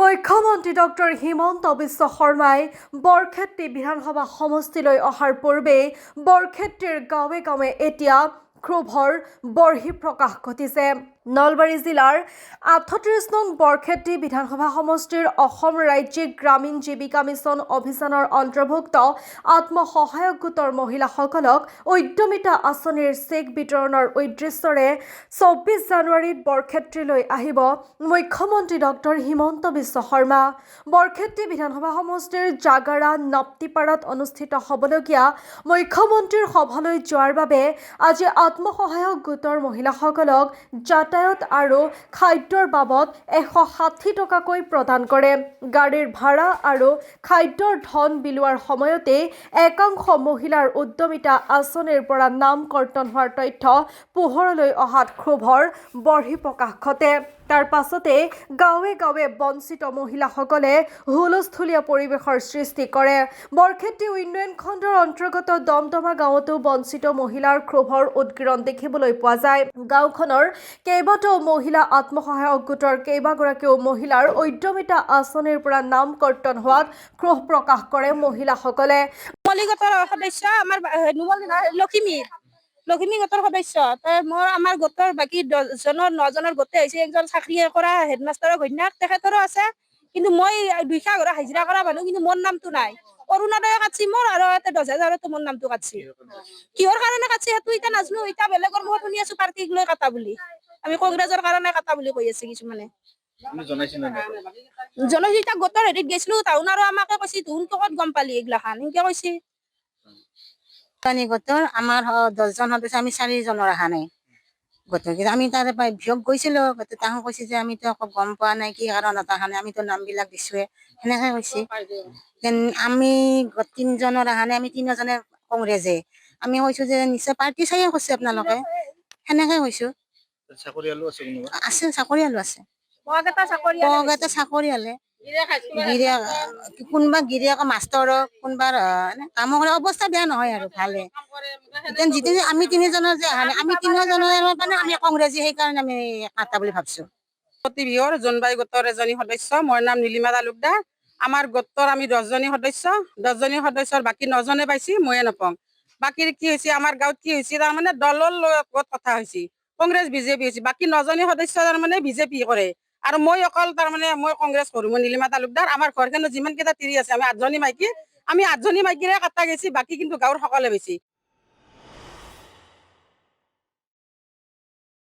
মুখ্যমন্ত্ৰী ডক্টৰ হিমন্ত বিশ্ব শৰ্মাই বৰক্ষেত্ৰী বিধানসভা সমষ্টিলৈ অহাৰ পূৰ্বে বৰক্ষেত্ৰীৰ গাঁৱে গাঁৱে এতিয়া ক্ষোভৰ বহিঃপ্ৰকাশ ঘটিছে। নলবাৰী জিলাৰ ৩৮ নং বৰক্ষেত্ৰী বিধানসভা সমষ্টিৰ অসম ৰাজ্যিক গ্ৰামীণ জীৱিকা মিছন অভিযানৰ অন্তৰ্ভুক্ত আত্মসহায়ক গোটৰ মহিলাসকলক উদ্যমিতা আঁচনিৰ চেক বিতৰণৰ উদ্দেশ্যৰে ২৪ জানুৱাৰীত বৰক্ষেত্ৰীলৈ আহিব মুখ্যমন্ত্ৰী ডক্টৰ হিমন্ত বিশ্ব শৰ্মা। বৰক্ষেত্ৰী বিধানসভা সমষ্টিৰ জাগাৰা নাপ্তিপাৰাত অনুষ্ঠিত হ'বলগীয়া মুখ্যমন্ত্ৰীৰ সভালৈ যোৱাৰ বাবে আজি আত্মসহায়ক গোটৰ মহিলাসকলক যাতায়াত আৰু খাদ্যৰ বাবদ ১৬০ টকাকৈ প্ৰদান কৰে। গাড়ীৰ ভাড়া আৰু খাদ্যৰ ধন বিলোৱাৰ সময়তে একাংশ মহিলাৰ উদ্যমিতা আঁচনিৰ পৰা নাম কৰ্তন হোৱাৰ তথ্য পোহৰলৈ অহাত ক্ষোভৰ বহিঃপ্ৰকাশ ঘটে। তাৰ পাছতে গাঁৱে গাঁৱে বঞ্চিত মহিলাসকলে হুলস্থুলীয়া পৰিৱেশৰ সৃষ্টি কৰে। বৰক্ষেত্ৰী উন্নয়ন খণ্ডৰ অন্তৰ্গত দমদমা গাঁৱতো বঞ্চিত মহিলাৰ ক্ষোভৰ উদগীৰণ দেখিবলৈ পোৱা যায়। গাঁওখনৰ কেইবাটাও মহিলা আত্মসহায়ক গোটৰ কেইবাগৰাকীও মহিলাৰ উদ্যমিতা আঁচনিৰ পৰা নাম কৰ্তন হোৱাত ক্ষোভ প্ৰকাশ কৰে মহিলাসকলে। লখিমী গোটৰ সদস্য মোৰ আমাৰ গোটৰ বাকী 9জনৰ গোটে হৈছে। একজন চাকৰি কৰা হেডমাষ্টাৰৰ ঘৈণীয়েক, তেখেতৰো আছে, কিন্তু মই 200 ঘৰ হাজিৰা কৰা মানুহ, কিন্তু মোৰ নামটো নাই। অৰুণোদয় কাটছি মোৰ আৰু 10,000 মোৰ নামটো কাটছি। কিহৰ কাৰণে কাটছি সেইটো এতিয়া নাজানো। এতিয়া বেলেগৰ মুখত শুনি আছো পাৰ্টিক লৈ কাটা বুলি। আমি কংগ্ৰেছৰ কাৰণে কাটা বুলি কৈ আছে কিছুমানে। জনহিতা গোটৰ হেৰিত গৈছিলো টাউন, আৰু আমাকে কৈছি তুন ক'ত গম পালি এইগিলাখান এনেকে কৈছি। গোটৰ আমাৰ 10জন সদস্য, আমি 4জনৰ অহা নাই গোটৰ। কিন্তু আমি তাৰে বিয়োগ গৈছিলো, তাহোঁ কৈছে যে আমিতো একো গম পোৱা নাই কি কাৰণত অহা নাই, আমিতো নামবিলাক দিছোৱে সেনেকে কৈছে। আমি 3জনৰ অহা নাই, আমি 3জনে কংগ্ৰেছে। আমি কৈছো যে নিশ্চয় পাৰ্টি চায়ে কৈছে আপোনালোকে, সেনেকে কৈছো। আছে চাকৰিয়ালো আছে, চাকৰিয়ালে কোনোবা গিৰিয়েক মাষ্টৰ, কোনোবা কাম কৰা অৱস্থা বেয়া নহয় আৰু ভালে। যিটো আমি 3জনৰ যে অহা নাই, আমি 3জনৰ মানে আমি কংগ্ৰেছী, সেইকাৰণে আমি কাটা বুলি ভাবছো। বিহৰ জোনবাই গোটৰ এজনী সদস্য, মোৰ নাম নীলিমা তালুকদাৰ। আমাৰ গোটৰ আমি 10জনী সদস্য, 10জনী সদস্যৰ বাকী 9জনে পাইছি, ময়ে নাপাওঁ। বাকী কি হৈছে আমাৰ গাঁৱত কি হৈছে, তাৰমানে দলৰ লগত কথা হৈছে, কংগ্ৰেছ বিজেপি হৈছে। বাকী 9জনী সদস্য তাৰমানে বিজেপি কৰে, আৰু মই অকল তাৰমানে মই কংগ্ৰেছ কৰোঁ। মই নীলিমা তালুকদাৰ। আমাৰ ঘৰখনত যিমান কেইটা তিৰি আছে, আমি 8জনী মাইকী, আমি 8জনী মাইকীৰে কাটা গৈছি, বাকী কিন্তু গাঁৱৰ সকলে বেছি।